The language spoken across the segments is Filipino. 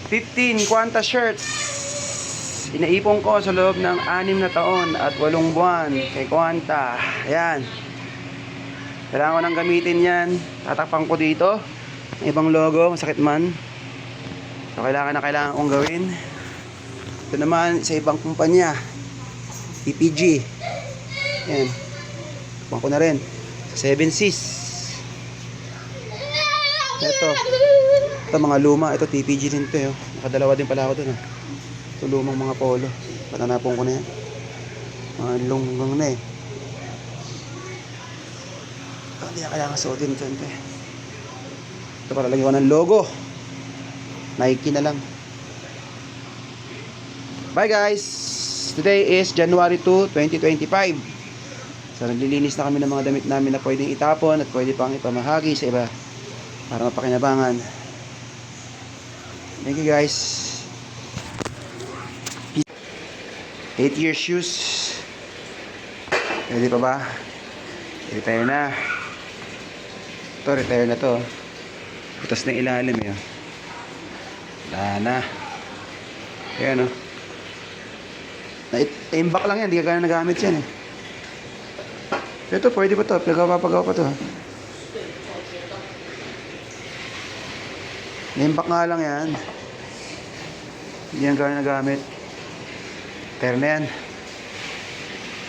15 Quanta shirts. Inaipon ko sa loob ng 6 na taon at 8 buwan kay Quanta. Ayan. Kailangan ko nang gamitin yan. Tatakpan ko dito. May ibang logo, masakit man. So kailangan kong gawin. Ito naman sa ibang kumpanya. PPG. Ayan. Takpan ko na rin. Sa 7Cs. Ito mga luma. Ito TPG din ito. Nakadalawa din pala ako dun. Ito lumang mga polo. Patanapon ko na yan. Mga lunggang na eh. Hindi na kailangan suotin ito. Ito para lagyan ko ng logo. Nike na lang. Bye guys! Today is January 2, 2025. So naglilinis na kami ng mga damit namin na pwedeng itapon at pwede pang ipamahagi sa iba para mapakinabangan. Thank you guys. 8-year shoes. Pwede pa ba? Retire na. Ito, retire na to. Butas na ilalim yun. Wala na. Ayan o. Imbak lang yan. Hindi ka gana nagamit yan eh. Ito, pwede pa to. Pagawa pa to. Imbak nga lang yan. Hindi yan gana nagamit. Retire na yan.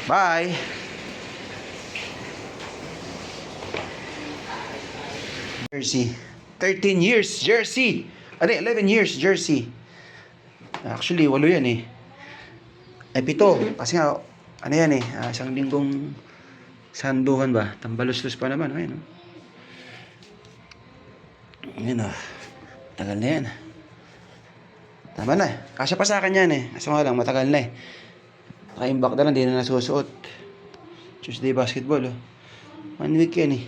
Bye! Jersey. 13 years jersey. 11 years jersey. Actually, 8 yan eh. Ay, 7. Kasi nga, ano yan eh. Isang linggong sanduhan ba? Tambalos-los pa naman. Ayun, Ayan o. Tagal na yan. Tama na. Kasya pa sa akin yan eh. Kaso nga lang, matagal na eh. Naka-imbak na lang, di na nasusuot. Tuesday basketball 1 week yan eh.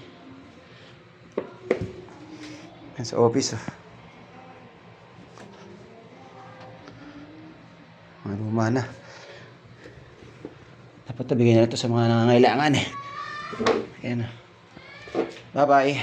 Sa office luma na. Dapat bigyan na ito sa mga nangangailangan eh. Ayan. Bye bye.